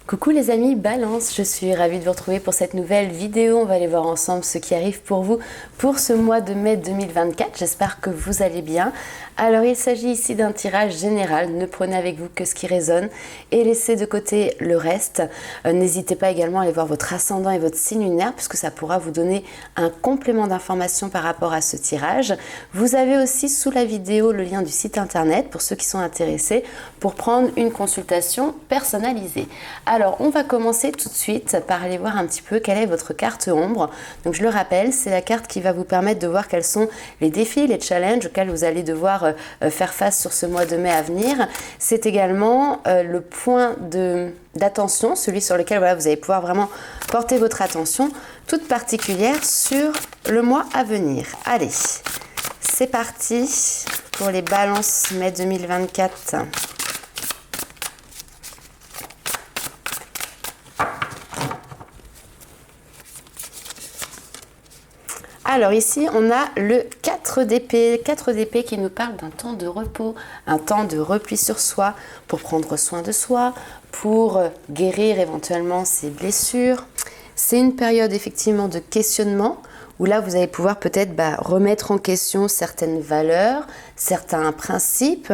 Coucou les amis Balance, je suis ravie de vous retrouver pour cette nouvelle vidéo. On va aller voir ensemble ce qui arrive pour vous pour ce mois de mai 2024. J'espère que vous allez bien. Alors il s'agit ici d'un tirage général. Ne prenez avec vous que ce qui résonne et laissez de côté le reste. N'hésitez pas également à aller voir votre ascendant et votre signe lunaire puisque ça pourra vous donner un complément d'information par rapport à ce tirage. Vous avez aussi sous la vidéo le lien du site internet pour ceux qui sont intéressés pour prendre une consultation personnalisée. Alors, on va commencer tout de suite par aller voir un petit peu quelle est votre carte ombre. Donc, je le rappelle, c'est la carte qui va vous permettre de voir quels sont les défis, les challenges auxquels vous allez devoir faire face sur ce mois de mai à venir. C'est également le point d'attention, celui sur lequel voilà, vous allez pouvoir vraiment porter votre attention toute particulière sur le mois à venir. Allez, c'est parti pour les balances mai 2024. Alors ici, on a le 4 d'épée. 4 d'épée qui nous parle d'un temps de repos, un temps de repli sur soi pour prendre soin de soi, pour guérir éventuellement ses blessures. C'est une période effectivement de questionnement où là, vous allez pouvoir peut-être remettre en question certaines valeurs, certains principes,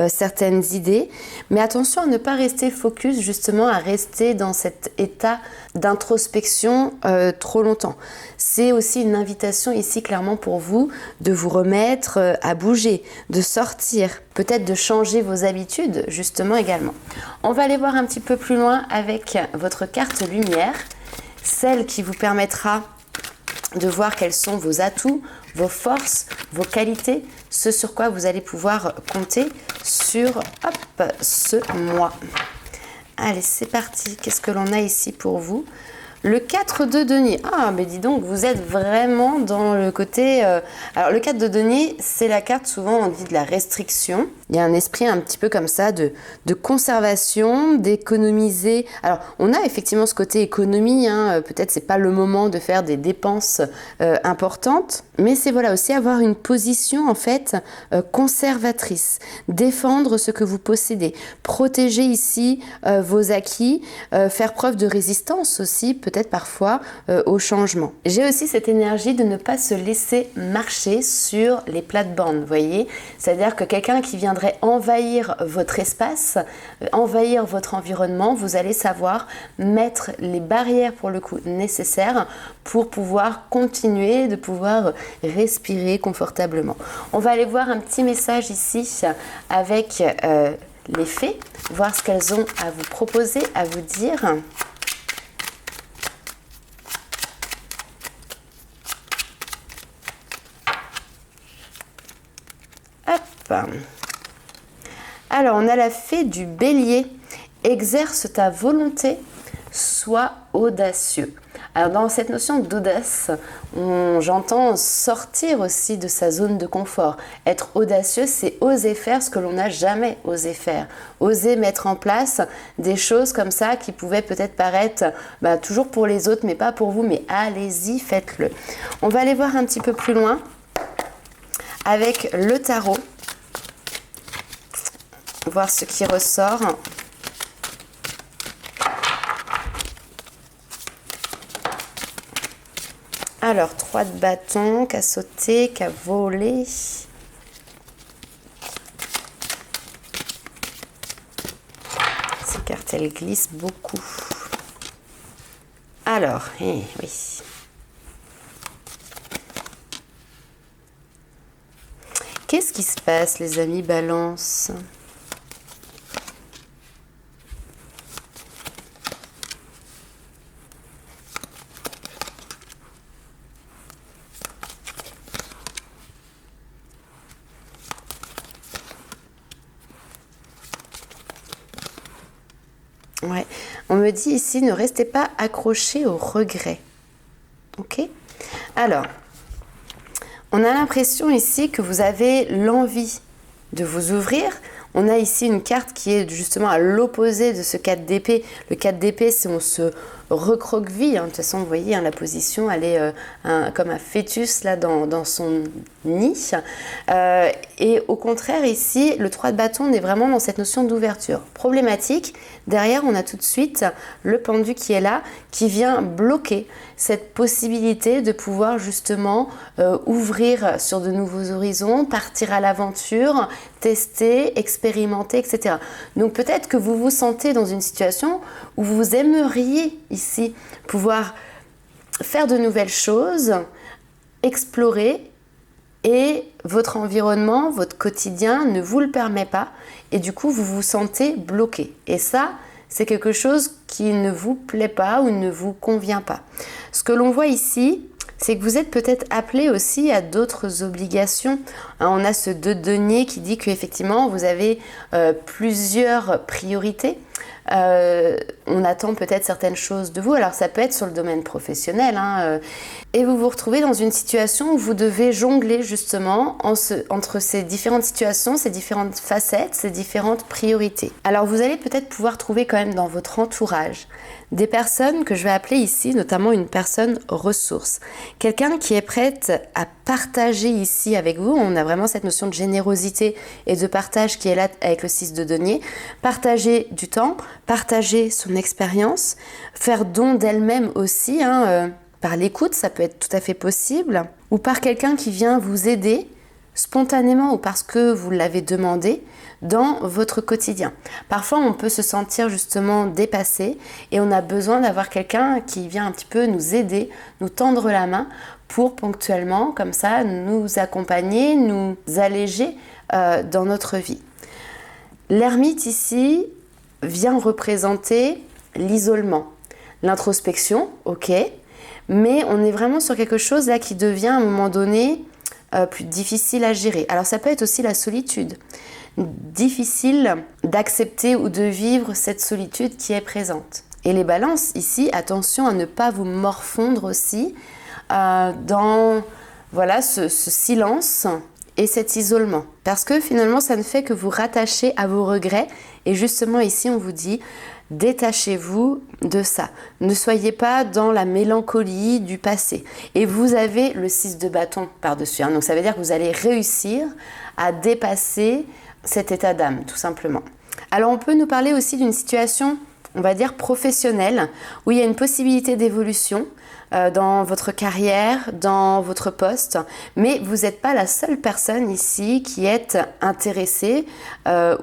certaines idées. Mais attention à ne pas rester focus, justement, à rester dans cet état d'introspection trop longtemps. C'est aussi une invitation ici, clairement, pour vous, de vous remettre à bouger, de sortir, peut-être de changer vos habitudes, justement, également. On va aller voir un petit peu plus loin avec votre carte lumière, celle qui vous permettra de voir quels sont vos atouts, vos forces, vos qualités, ce sur quoi vous allez pouvoir compter sur ce mois. Allez, c'est parti. Qu'est-ce que l'on a ici pour vous ? Le 4 de denier. Ah, mais dis donc, vous êtes vraiment dans le côté... Alors, le 4 de denier, c'est la carte, souvent, on dit de la restriction. Il y a un esprit un petit peu comme ça de conservation, d'économiser. Alors, on a effectivement ce côté économie. Peut-être c'est pas le moment de faire des dépenses importantes. Mais c'est voilà aussi avoir une position, en fait, conservatrice. Défendre ce que vous possédez. Protéger ici vos acquis. Faire preuve de résistance aussi, peut-être parfois au changement. J'ai aussi cette énergie de ne pas se laisser marcher sur les plates-bandes, vous voyez. C'est-à-dire que quelqu'un qui viendrait envahir votre espace, envahir votre environnement, vous allez savoir mettre les barrières pour le coup nécessaires pour pouvoir continuer de pouvoir respirer confortablement. On va aller voir un petit message ici avec les fées, voir ce qu'elles ont à vous proposer, à vous dire. Hop. Alors, on a la fée du bélier. Exerce ta volonté, sois audacieux. Alors, dans cette notion d'audace, j'entends sortir aussi de sa zone de confort. Être audacieux, c'est oser faire ce que l'on n'a jamais osé faire. Oser mettre en place des choses comme ça qui pouvaient peut-être paraître toujours pour les autres, mais pas pour vous. Mais allez-y, faites-le. On va aller voir un petit peu plus loin avec le tarot. Voir ce qui ressort. Alors, 3 de bâton, qu'a sauté, qu'a volé. Ces cartes, elles glissent beaucoup. Alors, oui. Qu'est-ce qui se passe, les amis Balance ? Ouais, on me dit ici, ne restez pas accrochés aux regrets. Ok ? Alors, on a l'impression ici que vous avez l'envie de vous ouvrir. On a ici une carte qui est justement à l'opposé de ce 4 d'épée. Le 4 d'épée, c'est on se recroqueville. De toute façon, vous voyez, la position, elle est comme un fœtus là dans son nid. Et au contraire, ici, le 3 de bâton, on est vraiment dans cette notion d'ouverture. Problématique, derrière, on a tout de suite le pendu qui est là, qui vient bloquer cette possibilité de pouvoir justement ouvrir sur de nouveaux horizons, partir à l'aventure, tester, expérimenter, etc. Donc peut-être que vous vous sentez dans une situation où vous aimeriez ici pouvoir faire de nouvelles choses, explorer, et votre environnement, votre quotidien ne vous le permet pas et du coup vous vous sentez bloqué. Et ça, c'est quelque chose qui ne vous plaît pas ou ne vous convient pas. Ce que l'on voit ici, c'est que vous êtes peut-être appelé aussi à d'autres obligations. On a ce 2 de denier qui dit qu'effectivement vous avez plusieurs priorités. On attend peut-être certaines choses de vous, alors ça peut être sur le domaine professionnel, et vous vous retrouvez dans une situation où vous devez jongler justement entre ces différentes situations, ces différentes facettes, ces différentes priorités. Alors vous allez peut-être pouvoir trouver quand même dans votre entourage des personnes que je vais appeler ici, notamment une personne ressource, quelqu'un qui est prête à partager ici avec vous. On a vraiment cette notion de générosité et de partage qui est là avec le 6 de denier. Partager du temps, partager son expérience, faire don d'elle-même aussi, par l'écoute, ça peut être tout à fait possible, ou par quelqu'un qui vient vous aider spontanément ou parce que vous l'avez demandé dans votre quotidien. Parfois, on peut se sentir justement dépassé et on a besoin d'avoir quelqu'un qui vient un petit peu nous aider, nous tendre la main pour ponctuellement, comme ça, nous accompagner, nous alléger dans notre vie. L'ermite ici vient représenter l'isolement, l'introspection, ok, mais on est vraiment sur quelque chose là qui devient à un moment donné plus difficile à gérer. Alors ça peut être aussi la solitude. Difficile d'accepter ou de vivre cette solitude qui est présente. Et les balances ici, attention à ne pas vous morfondre aussi dans ce silence et cet isolement. Parce que finalement, ça ne fait que vous rattacher à vos regrets. Et justement ici, on vous dit, détachez-vous de ça. Ne soyez pas dans la mélancolie du passé. Et vous avez le 6 de bâton par-dessus. Donc ça veut dire que vous allez réussir à dépasser cet état d'âme, tout simplement. Alors on peut nous parler aussi d'une situation, on va dire professionnelle, où il y a une possibilité d'évolution dans votre carrière, dans votre poste, mais vous n'êtes pas la seule personne ici qui est intéressée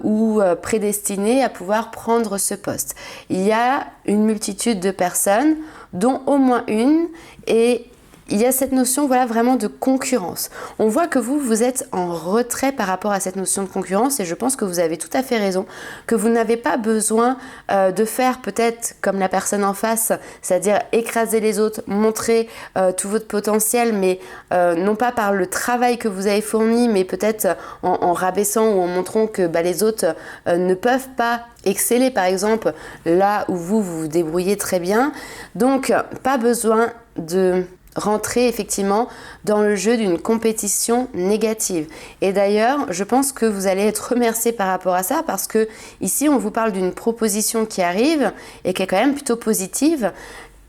ou prédestinée à pouvoir prendre ce poste. Il y a une multitude de personnes, dont au moins une, et il y a cette notion vraiment de concurrence. On voit que vous êtes en retrait par rapport à cette notion de concurrence et je pense que vous avez tout à fait raison, que vous n'avez pas besoin de faire peut-être comme la personne en face, c'est-à-dire écraser les autres, montrer tout votre potentiel, mais non pas par le travail que vous avez fourni, mais peut-être en rabaissant ou en montrant que les autres ne peuvent pas exceller, par exemple, là où vous vous débrouillez très bien. Donc, pas besoin de rentrer effectivement dans le jeu d'une compétition négative. Et d'ailleurs, je pense que vous allez être remercié par rapport à ça parce que ici, on vous parle d'une proposition qui arrive et qui est quand même plutôt positive,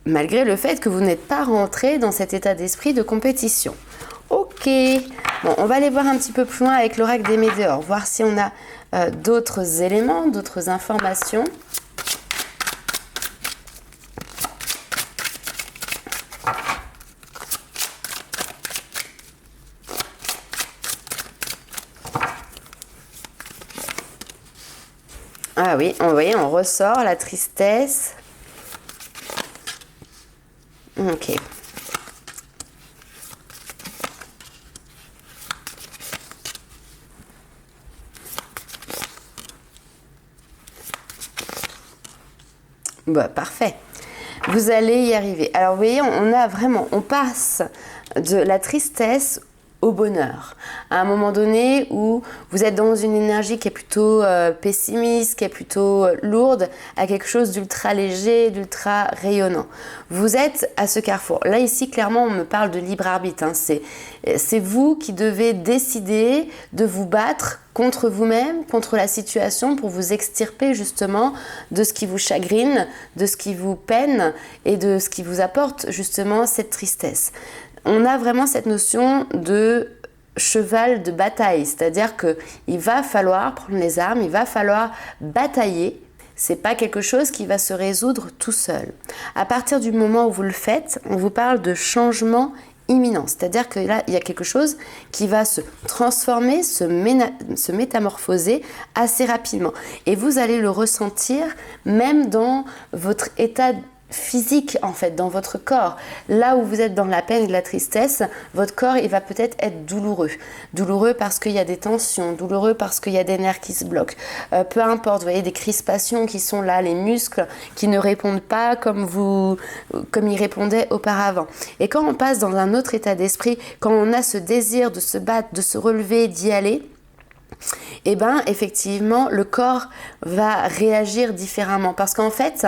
malgré le fait que vous n'êtes pas rentré dans cet état d'esprit de compétition. Ok, bon, on va aller voir un petit peu plus loin avec l'oracle des Météores, voir si on a d'autres éléments, d'autres informations. Ah oui, on ressort la tristesse. Ok. Bah, parfait. Vous allez y arriver. Alors, vous voyez, on passe de la tristesse au bonheur. à un moment donné où vous êtes dans une énergie qui est plutôt pessimiste, qui est plutôt lourde, à quelque chose d'ultra léger, d'ultra rayonnant. Vous êtes à ce carrefour. Là, ici, clairement, on me parle de libre arbitre. C'est vous qui devez décider de vous battre contre vous-même, contre la situation, pour vous extirper justement de ce qui vous chagrine, de ce qui vous peine et de ce qui vous apporte justement cette tristesse. On a vraiment cette notion de cheval de bataille, c'est-à-dire qu'il va falloir prendre les armes, il va falloir batailler. C'est pas quelque chose qui va se résoudre tout seul. À partir du moment où vous le faites, on vous parle de changement imminent, c'est-à-dire que là, il y a quelque chose qui va se transformer, se métamorphoser assez rapidement. Et vous allez le ressentir même dans votre état physique, en fait, dans votre corps. Là où vous êtes dans la peine et la tristesse, votre corps, il va peut-être être douloureux. Douloureux parce qu'il y a des tensions, douloureux parce qu'il y a des nerfs qui se bloquent. Peu importe, vous voyez, des crispations qui sont là, les muscles qui ne répondent pas comme ils répondaient auparavant. Et quand on passe dans un autre état d'esprit, quand on a ce désir de se battre, de se relever, d'y aller, et bien, effectivement, le corps va réagir différemment. Parce qu'en fait,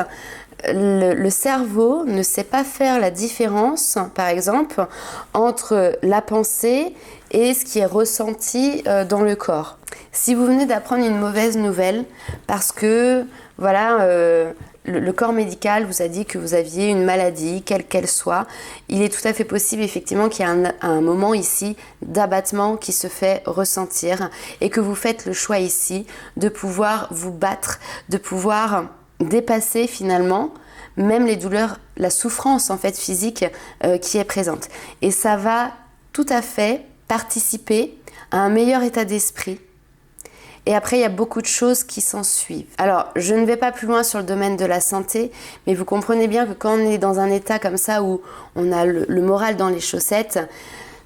le cerveau ne sait pas faire la différence, par exemple, entre la pensée et ce qui est ressenti dans le corps. Si vous venez d'apprendre une mauvaise nouvelle parce que voilà, le corps médical vous a dit que vous aviez une maladie, quelle qu'elle soit, il est tout à fait possible effectivement qu'il y ait un moment ici d'abattement qui se fait ressentir et que vous faites le choix ici de pouvoir vous battre, de pouvoir dépasser finalement même les douleurs, la souffrance en fait physique qui est présente. Et ça va tout à fait participer à un meilleur état d'esprit. Et après, il y a beaucoup de choses qui s'en suivent. Alors, je ne vais pas plus loin sur le domaine de la santé, mais vous comprenez bien que quand on est dans un état comme ça où on a le moral dans les chaussettes,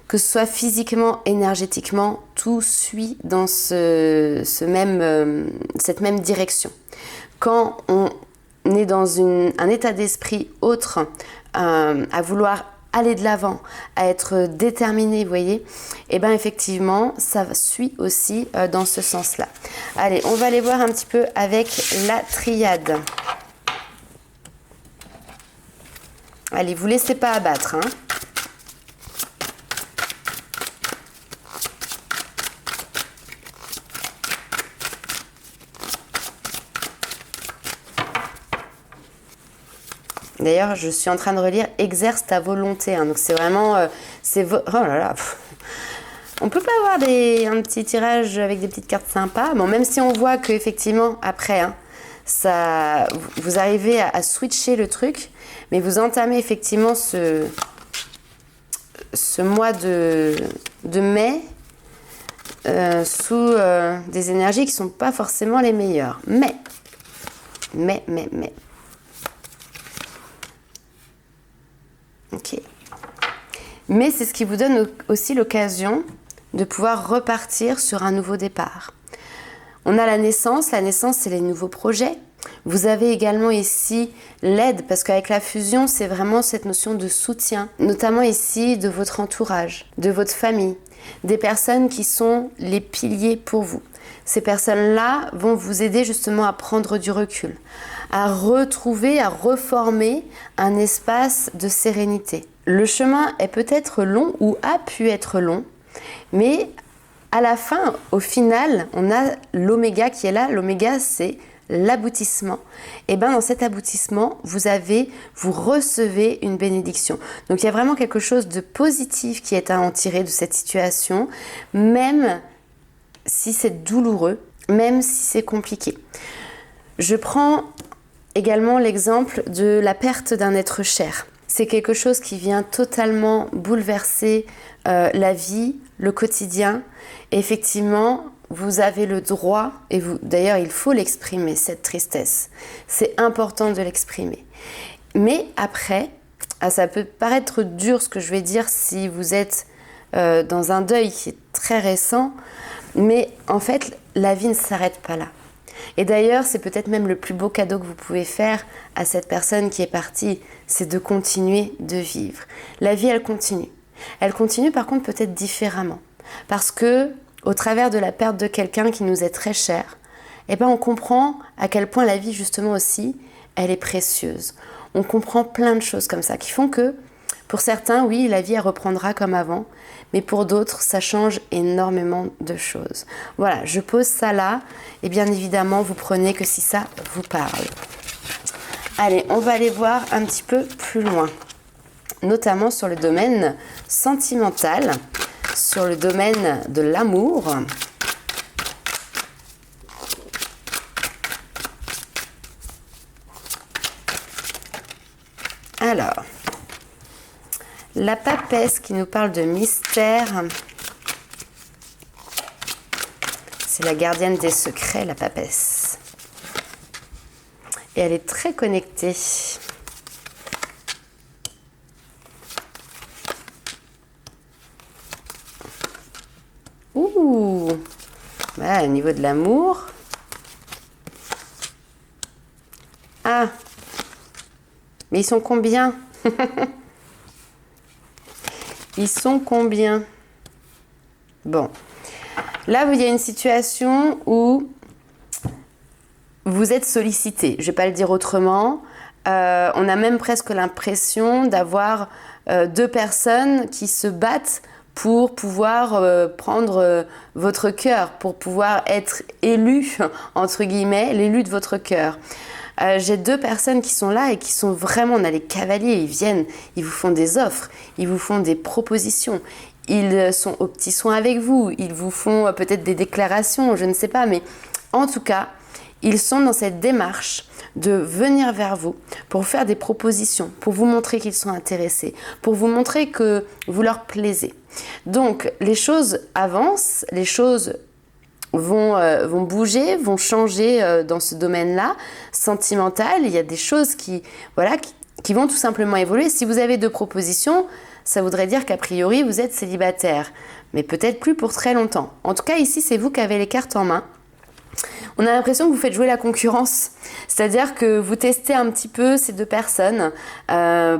que ce soit physiquement, énergétiquement, tout suit dans cette même direction. Quand on est dans un état d'esprit autre, à vouloir aller de l'avant, à être déterminé, vous voyez, et bien effectivement, ça suit aussi dans ce sens-là. Allez, on va aller voir un petit peu avec la triade. Allez, vous laissez pas abattre, hein. D'ailleurs, je suis en train de relire « Exerce ta volonté ». Donc, c'est vraiment... oh là là. On peut pas avoir un petit tirage avec des petites cartes sympas. Bon, même si on voit qu'effectivement, après, hein, vous arrivez à switcher le truc, mais vous entamez effectivement ce mois de mai sous des énergies qui ne sont pas forcément les meilleures. Mais. Ok. Mais c'est ce qui vous donne aussi l'occasion de pouvoir repartir sur un nouveau départ. On a la naissance c'est les nouveaux projets. Vous avez également ici l'aide, parce qu'avec la fusion, c'est vraiment cette notion de soutien, notamment ici de votre entourage, de votre famille, des personnes qui sont les piliers pour vous. Ces personnes-là vont vous aider justement à prendre du recul, à retrouver, à reformer un espace de sérénité. Le chemin est peut-être long ou a pu être long, mais à la fin, au final, on a l'oméga qui est là. L'oméga, c'est l'aboutissement. Et bien dans cet aboutissement, vous recevez une bénédiction. Donc il y a vraiment quelque chose de positif qui est à en tirer de cette situation, même si c'est douloureux, même si c'est compliqué. Je prends également l'exemple de la perte d'un être cher. C'est quelque chose qui vient totalement bouleverser la vie, le quotidien. Et effectivement, vous avez le droit, et d'ailleurs il faut l'exprimer, cette tristesse. C'est important de l'exprimer. Mais après, ça peut paraître dur ce que je vais dire si vous êtes dans un deuil qui est très récent, mais en fait, la vie ne s'arrête pas là. Et d'ailleurs, c'est peut-être même le plus beau cadeau que vous pouvez faire à cette personne qui est partie, c'est de continuer de vivre. La vie, elle continue. Elle continue par contre peut-être différemment. Parce que, au travers de la perte de quelqu'un qui nous est très cher, eh ben on comprend à quel point la vie, justement aussi, elle est précieuse. On comprend plein de choses comme ça qui font que, pour certains, oui, la vie, elle reprendra comme avant, mais pour d'autres, ça change énormément de choses. Voilà, je pose ça là, et bien évidemment, vous prenez que si ça vous parle. Allez, on va aller voir un petit peu plus loin, notamment sur le domaine sentimental, sur le domaine de l'amour. Alors, la papesse qui nous parle de mystère, c'est la gardienne des secrets, la papesse. Et elle est très connectée. Ouh, voilà, au niveau de l'amour. Ah, mais ils sont combien? Ils sont combien? Bon, là, il y a une situation où vous êtes sollicité. Je ne vais pas le dire autrement. On a même presque l'impression d'avoir deux personnes qui se battent pour pouvoir prendre votre cœur, pour pouvoir être élu, entre guillemets, l'élu de votre cœur. J'ai deux personnes qui sont là et qui sont vraiment, on a les cavaliers, ils viennent, ils vous font des offres, ils vous font des propositions, ils sont aux petits soins avec vous, ils vous font peut-être des déclarations, je ne sais pas, mais en tout cas, ils sont dans cette démarche de venir vers vous pour faire des propositions, pour vous montrer qu'ils sont intéressés, pour vous montrer que vous leur plaisez. Donc, les choses avancent, les choses vont bouger, vont changer dans ce domaine-là, sentimental. Il y a des choses qui vont tout simplement évoluer. Si vous avez deux propositions, ça voudrait dire qu'a priori, vous êtes célibataire, mais peut-être plus pour très longtemps. En tout cas, ici, c'est vous qui avez les cartes en main. On a l'impression que vous faites jouer la concurrence, c'est-à-dire que vous testez un petit peu ces deux personnes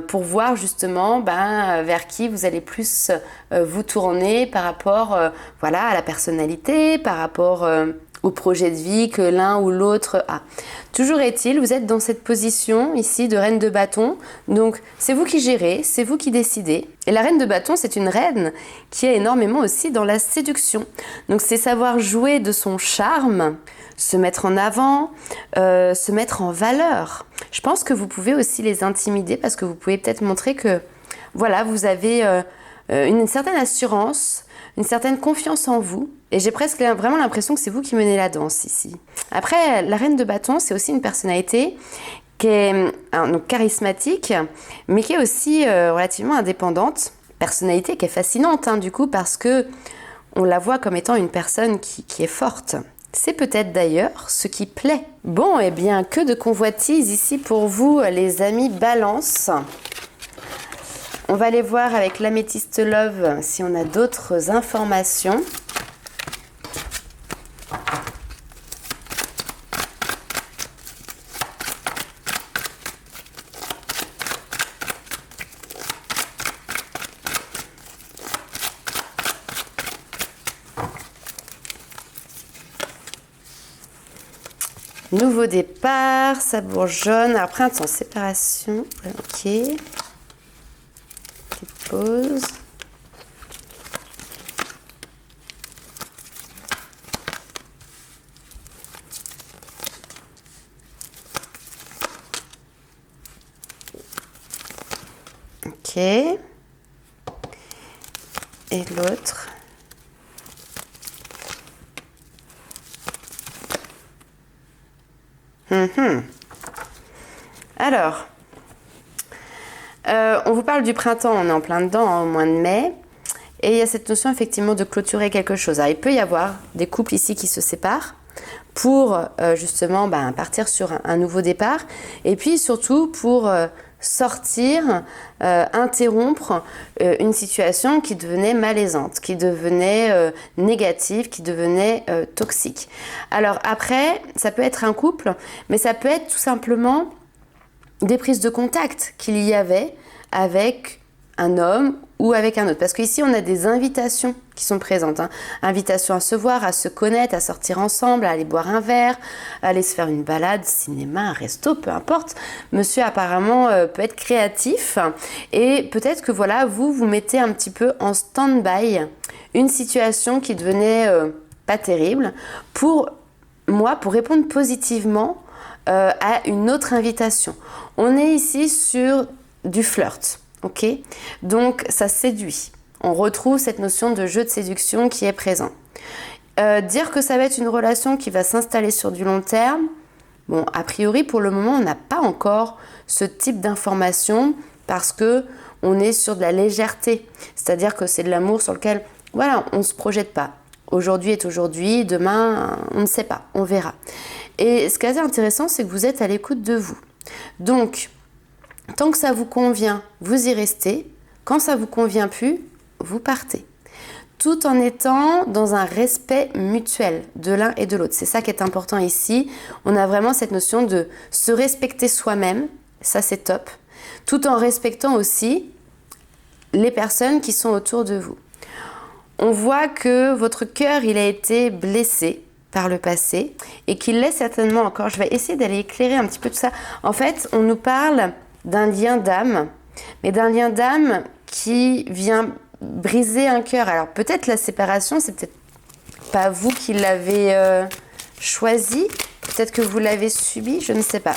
pour voir justement vers qui vous allez plus vous tourner par rapport à la personnalité, par rapport au projet de vie que l'un ou l'autre a. Toujours est-il, vous êtes dans cette position ici de reine de bâton, donc c'est vous qui gérez, c'est vous qui décidez. Et la reine de bâton, c'est une reine qui est énormément aussi dans la séduction. Donc c'est savoir jouer de son charme, se mettre en avant, se mettre en valeur. Je pense que vous pouvez aussi les intimider parce que vous pouvez peut-être montrer que vous avez une certaine assurance, une certaine confiance en vous. Et j'ai presque vraiment l'impression que c'est vous qui menez la danse ici. Après, la reine de bâton, c'est aussi une personnalité qui est donc charismatique, mais qui est aussi relativement indépendante. Personnalité qui est fascinante, du coup, parce que on la voit comme étant une personne qui est forte. C'est peut-être d'ailleurs ce qui plaît. Bon, eh bien, que de convoitises ici pour vous, les amis Balance. On va aller voir avec l'améthyste Love si on a d'autres informations. Nouveau départ, ça bourgeonne. Après un temps séparation. Ok. Petite pause. Ok. Et l'autre. Alors, on vous parle du printemps, on est en plein dedans, au mois de mai, et il y a cette notion effectivement de clôturer quelque chose. Alors, il peut y avoir des couples ici qui se séparent pour justement partir sur un nouveau départ, et puis surtout pour sortir, interrompre une situation qui devenait malaisante, qui devenait négative, qui devenait toxique. Alors après, ça peut être un couple, mais ça peut être tout simplement des prises de contact qu'il y avait avec un homme ou avec un autre. Parce qu'ici, on a des invitations qui sont présentes. Invitations à se voir, à se connaître, à sortir ensemble, à aller boire un verre, à aller se faire une balade, cinéma, un resto, peu importe. Monsieur, apparemment, peut être créatif. Et peut-être que voilà, vous mettez un petit peu en stand-by une situation qui devenait pas terrible pour répondre positivement à une autre invitation. On est ici sur du flirt. Ok, donc ça séduit. On retrouve cette notion de jeu de séduction qui est présent. Dire que ça va être une relation qui va s'installer sur du long terme, bon, a priori pour le moment on n'a pas encore ce type d'information parce que on est sur de la légèreté. C'est-à-dire que c'est de l'amour sur lequel, voilà, on ne se projette pas. Aujourd'hui est aujourd'hui, demain on ne sait pas, on verra. Et ce qui est assez intéressant, c'est que vous êtes à l'écoute de vous. Donc, tant que ça vous convient, vous y restez. Quand ça vous convient plus, vous partez. Tout en étant dans un respect mutuel de l'un et de l'autre. C'est ça qui est important ici. On a vraiment cette notion de se respecter soi-même. Ça, c'est top. Tout en respectant aussi les personnes qui sont autour de vous. On voit que votre cœur, il a été blessé par le passé et qu'il l'est certainement encore. Je vais essayer d'aller éclairer un petit peu tout ça. En fait, on nous parle d'un lien d'âme, mais d'un lien d'âme qui vient briser un cœur. Alors peut-être la séparation, c'est peut-être pas vous qui l'avez choisi, peut-être que vous l'avez subi, je ne sais pas.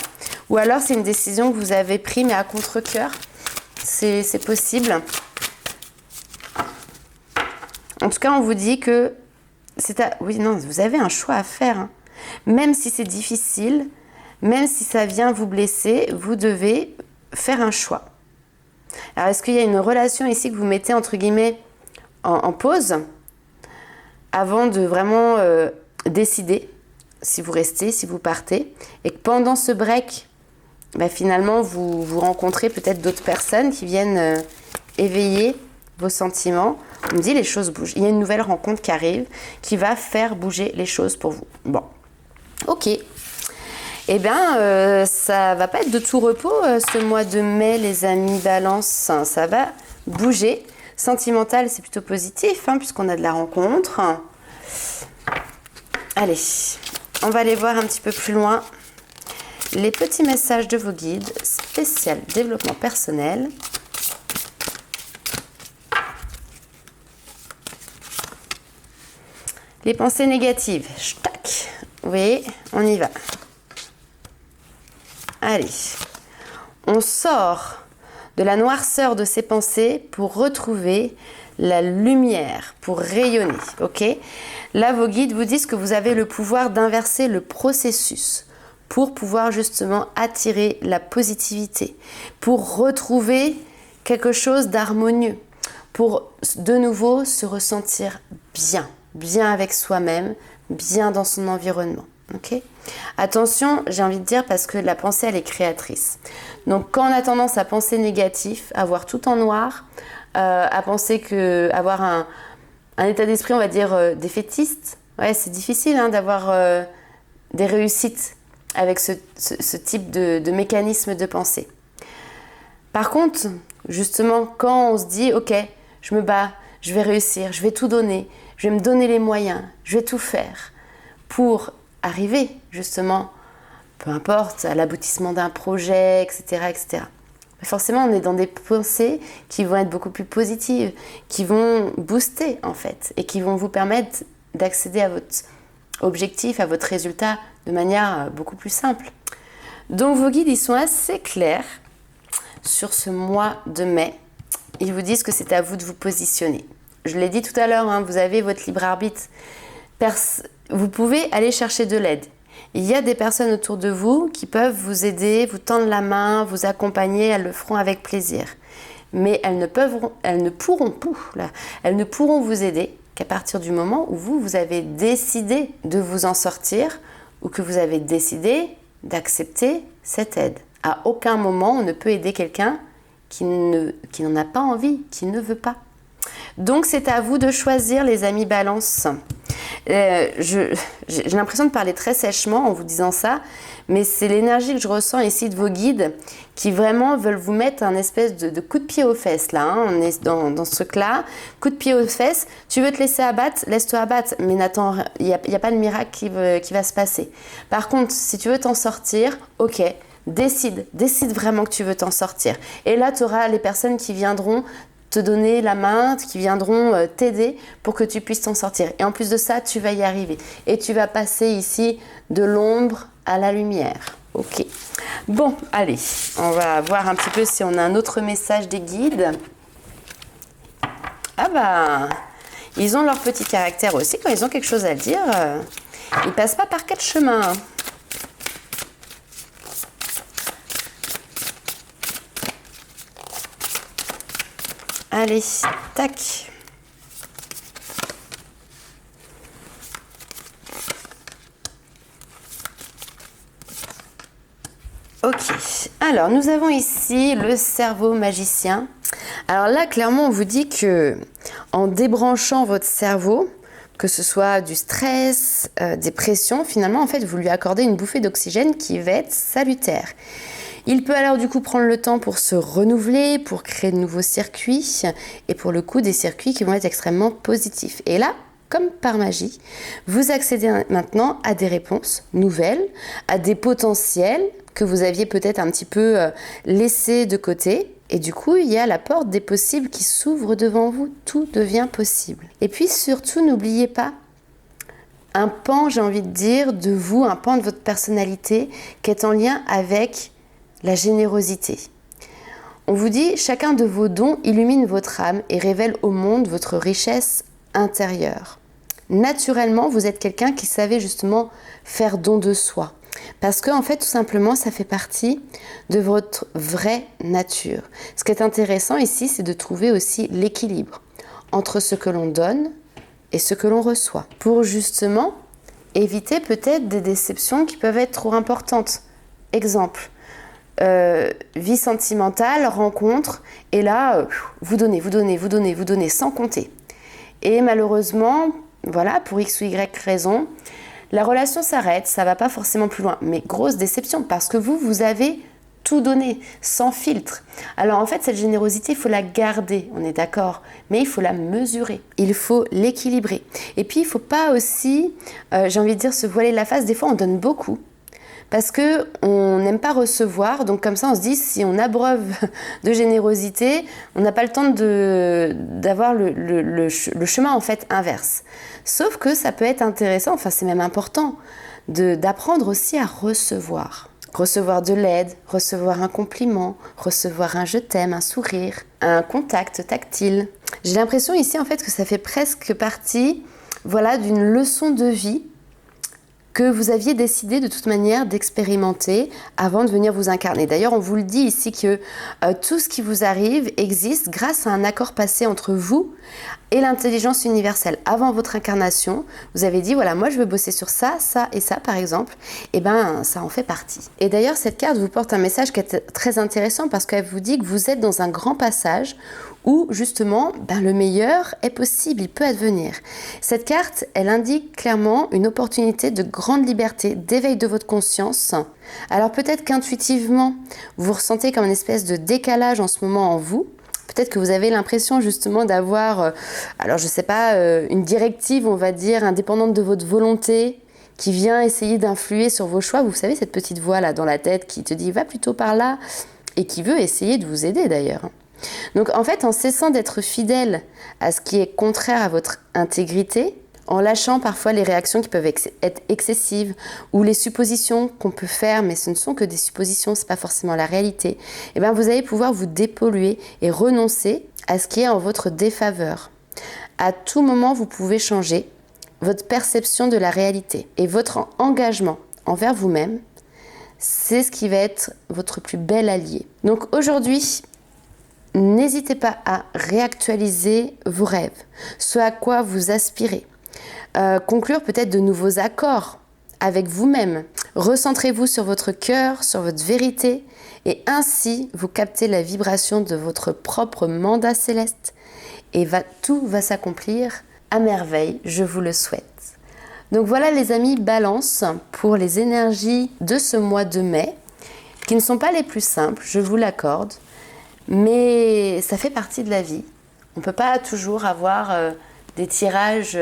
Ou alors c'est une décision que vous avez prise mais à contre-cœur, c'est possible. En tout cas, on vous dit que oui, non, vous avez un choix à faire. Hein. Même si c'est difficile, même si ça vient vous blesser, vous devez faire un choix. Alors, est-ce qu'il y a une relation ici que vous mettez, entre guillemets, en pause avant de vraiment décider si vous restez, si vous partez, et que pendant ce break, finalement, vous rencontrez peut-être d'autres personnes qui viennent éveiller vos sentiments. On me dit les choses bougent. Il y a une nouvelle rencontre qui arrive qui va faire bouger les choses pour vous. Bon, ok. Eh bien, ça va pas être de tout repos ce mois de mai, les amis Balance. Ça va bouger. Sentimental, c'est plutôt positif, puisqu'on a de la rencontre. Allez, on va aller voir un petit peu plus loin les petits messages de vos guides spécial développement personnel. Les pensées négatives, tac, oui, on y va. Allez, on sort de la noirceur de ces pensées pour retrouver la lumière, pour rayonner, ok? Là, vos guides vous disent que vous avez le pouvoir d'inverser le processus pour pouvoir justement attirer la positivité, pour retrouver quelque chose d'harmonieux, pour de nouveau se ressentir bien avec soi-même, bien dans son environnement. Okay. Attention, j'ai envie de dire, parce que la pensée, elle est créatrice. Donc, quand on a tendance à penser négatif, à voir tout en noir, à penser avoir un état d'esprit, on va dire, défaitiste, ouais, c'est difficile d'avoir des réussites avec ce type de mécanisme de pensée. Par contre, justement, quand on se dit, ok, je me bats, je vais réussir, je vais tout donner, je vais me donner les moyens, je vais tout faire pour arriver justement, peu importe, à l'aboutissement d'un projet, etc., etc. Mais forcément, on est dans des pensées qui vont être beaucoup plus positives, qui vont booster en fait, et qui vont vous permettre d'accéder à votre objectif, à votre résultat de manière beaucoup plus simple. Donc vos guides, ils sont assez clairs sur ce mois de mai. Ils vous disent que c'est à vous de vous positionner. Je l'ai dit tout à l'heure, vous avez votre libre arbitre. Vous pouvez aller chercher de l'aide. Il y a des personnes autour de vous qui peuvent vous aider, vous tendre la main, vous accompagner, elles le feront avec plaisir. Mais elles ne pourront vous aider qu'à partir du moment où vous avez décidé de vous en sortir ou que vous avez décidé d'accepter cette aide. À aucun moment, on ne peut aider quelqu'un qui n'en a pas envie, qui ne veut pas. Donc, c'est à vous de choisir, les amis Balance. J'ai l'impression de parler très sèchement en vous disant ça, mais c'est l'énergie que je ressens ici de vos guides qui vraiment veulent vous mettre un espèce de coup de pied aux fesses là. On est dans ce truc-là, coup de pied aux fesses. Tu veux te laisser abattre, laisse-toi abattre, mais n'attends, il n'y a pas de miracle qui va se passer. Par contre, si tu veux t'en sortir, ok. Décide vraiment que tu veux t'en sortir. Et là, tu auras les personnes qui viendront te donner la main, qui viendront t'aider pour que tu puisses t'en sortir. Et en plus de ça, tu vas y arriver. Et tu vas passer ici de l'ombre à la lumière. Ok. Bon, allez, on va voir un petit peu si on a un autre message des guides. Ah bah, ils ont leur petit caractère aussi. Quand ils ont quelque chose à dire, ils passent pas par quatre chemins. Allez, tac. Ok, alors nous avons ici le cerveau magicien. Alors là, clairement, on vous dit que en débranchant votre cerveau, que ce soit du stress, des pressions, finalement, en fait, vous lui accordez une bouffée d'oxygène qui va être salutaire. Il peut alors du coup prendre le temps pour se renouveler, pour créer de nouveaux circuits, et pour le coup des circuits qui vont être extrêmement positifs. Et là, comme par magie, vous accédez maintenant à des réponses nouvelles, à des potentiels que vous aviez peut-être un petit peu laissés de côté. Et du coup, il y a la porte des possibles qui s'ouvre devant vous. Tout devient possible. Et puis surtout, n'oubliez pas un pan, j'ai envie de dire, de vous, un pan de votre personnalité qui est en lien avec la générosité. On vous dit, chacun de vos dons illumine votre âme et révèle au monde votre richesse intérieure. Naturellement, vous êtes quelqu'un qui savait justement faire don de soi. Parce que, en fait, tout simplement, ça fait partie de votre vraie nature. Ce qui est intéressant ici, c'est de trouver aussi l'équilibre entre ce que l'on donne et ce que l'on reçoit. Pour justement éviter peut-être des déceptions qui peuvent être trop importantes. Exemple. Vie sentimentale, rencontre, et là, vous donnez sans compter. Et malheureusement, voilà, pour X ou Y raison, la relation s'arrête, ça va pas forcément plus loin. Mais grosse déception, parce que vous avez tout donné, sans filtre. Alors en fait, cette générosité, il faut la garder, on est d'accord, mais il faut la mesurer, il faut l'équilibrer. Et puis, il faut pas aussi, j'ai envie de dire, se voiler la face. Des fois, on donne beaucoup, parce qu'on n'aime pas recevoir, donc comme ça on se dit si on abreuve de générosité, on n'a pas le temps d'avoir le chemin en fait inverse. Sauf que ça peut être intéressant, enfin c'est même important, d'apprendre aussi à recevoir. Recevoir de l'aide, recevoir un compliment, recevoir un je t'aime, un sourire, un contact tactile. J'ai l'impression ici en fait que ça fait presque partie, voilà, d'une leçon de vie que vous aviez décidé de toute manière d'expérimenter avant de venir vous incarner. D'ailleurs, on vous le dit ici que tout ce qui vous arrive existe grâce à un accord passé entre vous et l'intelligence universelle. Avant votre incarnation, vous avez dit, voilà, moi je veux bosser sur ça, ça et ça par exemple, et bien ça en fait partie. Et d'ailleurs, cette carte vous porte un message qui est très intéressant parce qu'elle vous dit que vous êtes dans un grand passage où justement le meilleur est possible, il peut advenir. Cette carte, elle indique clairement une opportunité de grande liberté, d'éveil de votre conscience. Alors peut-être qu'intuitivement, vous ressentez comme une espèce de décalage en ce moment en vous. Peut-être que vous avez l'impression justement d'avoir, alors je sais pas, une directive, on va dire, indépendante de votre volonté, qui vient essayer d'influer sur vos choix. Vous savez, cette petite voix là dans la tête qui te dit « va plutôt par là » et qui veut essayer de vous aider d'ailleurs. Donc en fait, en cessant d'être fidèle à ce qui est contraire à votre intégrité, en lâchant parfois les réactions qui peuvent être excessives ou les suppositions qu'on peut faire, mais ce ne sont que des suppositions, ce n'est pas forcément la réalité, et bien vous allez pouvoir vous dépolluer et renoncer à ce qui est en votre défaveur. À tout moment, vous pouvez changer votre perception de la réalité et votre engagement envers vous-même, c'est ce qui va être votre plus bel allié. Donc aujourd'hui, n'hésitez pas à réactualiser vos rêves, ce à quoi vous aspirez. Conclure peut-être de nouveaux accords avec vous-même. Recentrez-vous sur votre cœur, sur votre vérité et ainsi vous captez la vibration de votre propre mandat céleste et tout va s'accomplir à merveille, je vous le souhaite. Donc voilà les amis Balance pour les énergies de ce mois de mai, qui ne sont pas les plus simples, je vous l'accorde, mais ça fait partie de la vie. On ne peut pas toujours avoir des tirages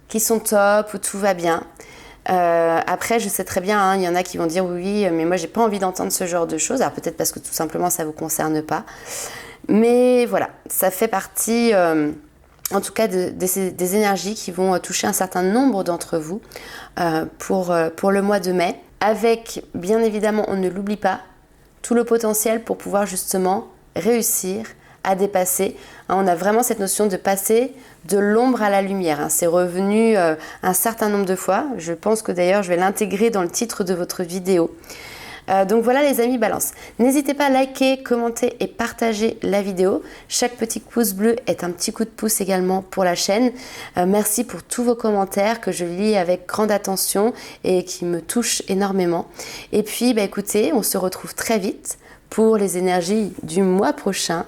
qui sont top, où tout va bien. Après, je sais très bien, hein, il y en a qui vont dire oui, mais moi j'ai pas envie d'entendre ce genre de choses. Alors peut-être parce que tout simplement ça vous concerne pas. Mais voilà, ça fait partie, en tout cas, des énergies qui vont toucher un certain nombre d'entre vous pour le mois de mai. Avec, bien évidemment, on ne l'oublie pas, tout le potentiel pour pouvoir justement réussir à dépasser. On a vraiment cette notion de passer de l'ombre à la lumière. C'est revenu un certain nombre de fois. Je pense que d'ailleurs, je vais l'intégrer dans le titre de votre vidéo. Donc voilà les amis Balance. N'hésitez pas à liker, commenter et partager la vidéo. Chaque petit pouce bleu est un petit coup de pouce également pour la chaîne. Merci pour tous vos commentaires que je lis avec grande attention et qui me touchent énormément. Et puis écoutez, on se retrouve très vite pour les énergies du mois prochain.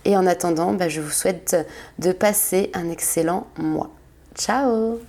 Et en attendant, je vous souhaite de passer un excellent mois. Ciao!